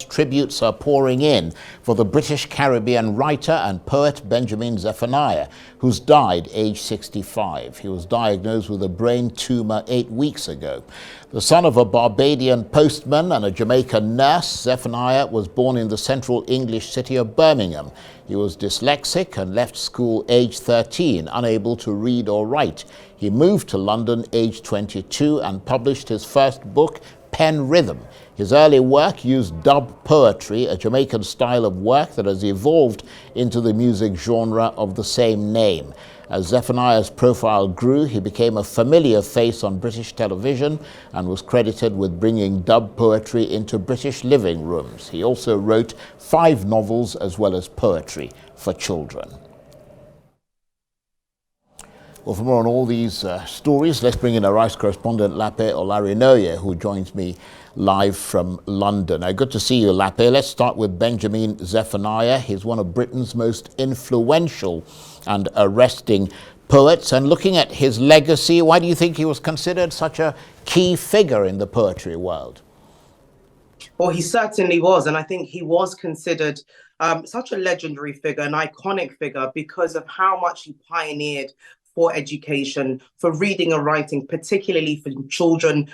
Tributes are pouring in for the British Caribbean writer and poet Benjamin Zephaniah, who's died aged 65. He was diagnosed with a brain tumor 8 weeks ago. The son of a Barbadian postman and a Jamaican nurse, Zephaniah was born in the central English city of Birmingham. He was dyslexic and left school aged 13, unable to read or write. He moved to London aged 22 and published his first book, Pen Rhythm. His early work used dub poetry, a Jamaican style of work that has evolved into the music genre of the same name. As Zephaniah's profile grew, he became a familiar face on British television and was credited with bringing dub poetry into British living rooms. He also wrote 5 novels as well as poetry for children. Well, for more on all these stories, let's bring in our Rice correspondent, Lape Olarinoye, who joins me live from London. Good to see you, Lape. Let's start with Benjamin Zephaniah. He's one of Britain's most influential and arresting poets. And looking at his legacy, why do you think he was considered such a key figure in the poetry world? Well, he certainly was. And I think he was considered such a legendary figure, an iconic figure, because of how much he pioneered for education, for reading and writing, particularly for children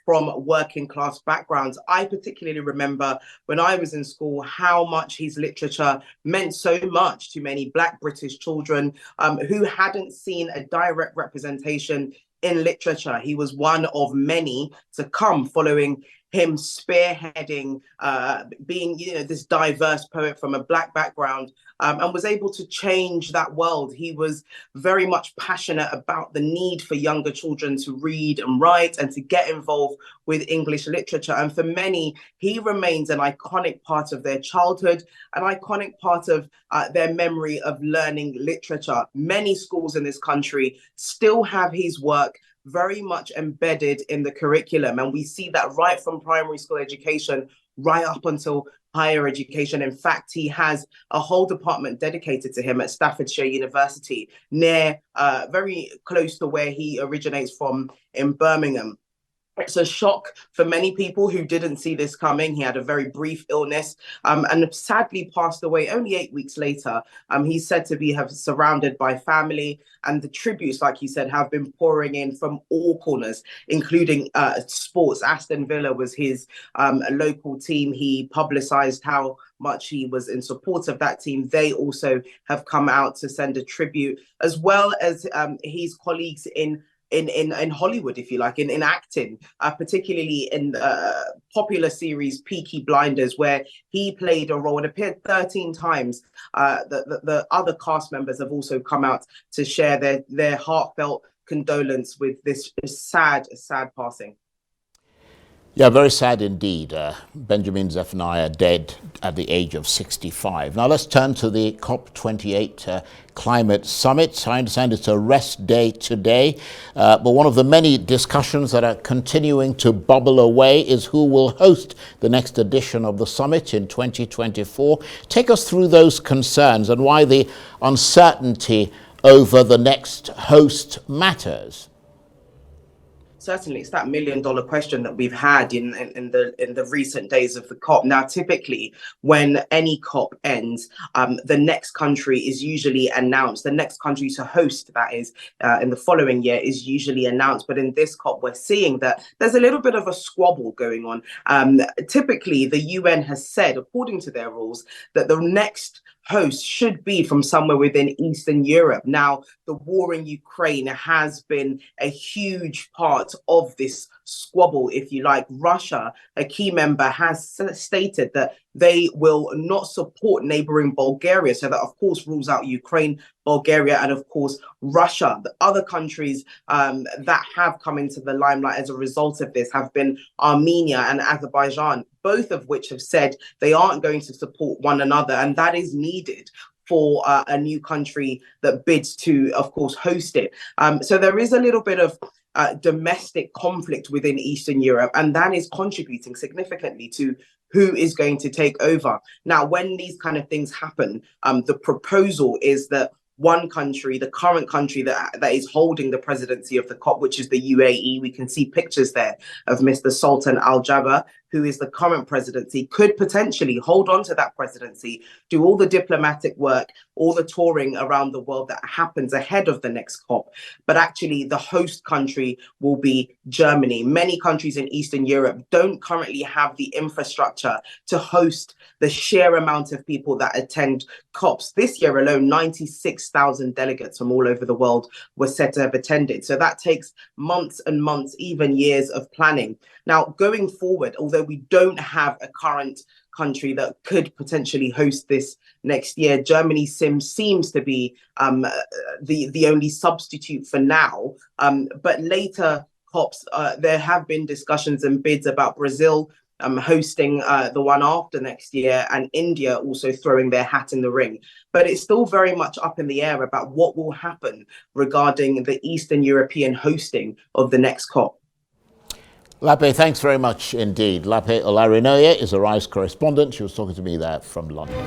from working class backgrounds. I particularly remember when I was in school how much his literature meant so much to many Black British children who hadn't seen a direct representation in literature. He was one of many to come following him spearheading, being this diverse poet from a Black background, and was able to change that world. He was very much passionate about the need for younger children to read and write and to get involved with English literature. And for many, he remains an iconic part of their childhood, an iconic part of their memory of learning literature. Many schools in this country still have his work very much embedded in the curriculum. And we see that right from primary school education right up until higher education. In fact, he has a whole department dedicated to him at Staffordshire University, very close to where he originates from in Birmingham. It's a shock for many people who didn't see this coming. He had a very brief illness and sadly passed away only 8 weeks later. He's said to be surrounded by family, and the tributes, like you said, have been pouring in from all corners, including sports. Aston Villa was his local team. He publicized how much he was in support of that team. They also have come out to send a tribute, as well as his colleagues in Hollywood, if you like, in acting, particularly in the popular series Peaky Blinders, where he played a role and appeared 13 times. The other cast members have also come out to share their heartfelt condolence with this sad passing. Yeah, very sad indeed. Benjamin Zephaniah dead at the age of 65. Now let's turn to the COP28 climate summit. I understand it's a rest day today, but one of the many discussions that are continuing to bubble away is who will host the next edition of the summit in 2024. Take us through those concerns and why the uncertainty over the next host matters. Certainly, it's that $1 million question that we've had in the recent days of the COP. Now, typically, when any COP ends, the next country is usually announced. The next country to host, that is, in the following year is usually announced. But in this COP, we're seeing that there's a little bit of a squabble going on. Typically, the UN has said, according to their rules, that the next host should be from somewhere within Eastern Europe. Now, the war in Ukraine has been a huge part of this squabble, if you like. Russia, a key member, has stated that they will not support neighboring Bulgaria. So that, of course, rules out Ukraine, Bulgaria, and, of course, Russia. The other countries that have come into the limelight as a result of this have been Armenia and Azerbaijan, both of which have said they aren't going to support one another. And that is needed for a new country that bids to, of course, host it. So there is a little bit of domestic conflict within Eastern Europe, and that is contributing significantly to who is going to take over. Now, when these kind of things happen, the proposal is that one country, the current country that is holding the presidency of the COP, which is the UAE. We can see pictures there of Mr. Sultan Al Jaber, who is the current presidency, could potentially hold on to that presidency, do all the diplomatic work, all the touring around the world that happens ahead of the next COP. But actually, the host country will be Germany. Many countries in Eastern Europe don't currently have the infrastructure to host the sheer amount of people that attend COPs. This year alone, 96,000 delegates from all over the world were said to have attended. So that takes months and months, even years of planning. Now, going forward, although we don't have a current country that could potentially host this next year, Germany seems to be the only substitute for now. But later COPs, there have been discussions and bids about Brazil hosting the one after next year, and India also throwing their hat in the ring. But it's still very much up in the air about what will happen regarding the Eastern European hosting of the next COP. Lape, thanks very much indeed. Lape Olarinoye is a RISE correspondent. She was talking to me there from London.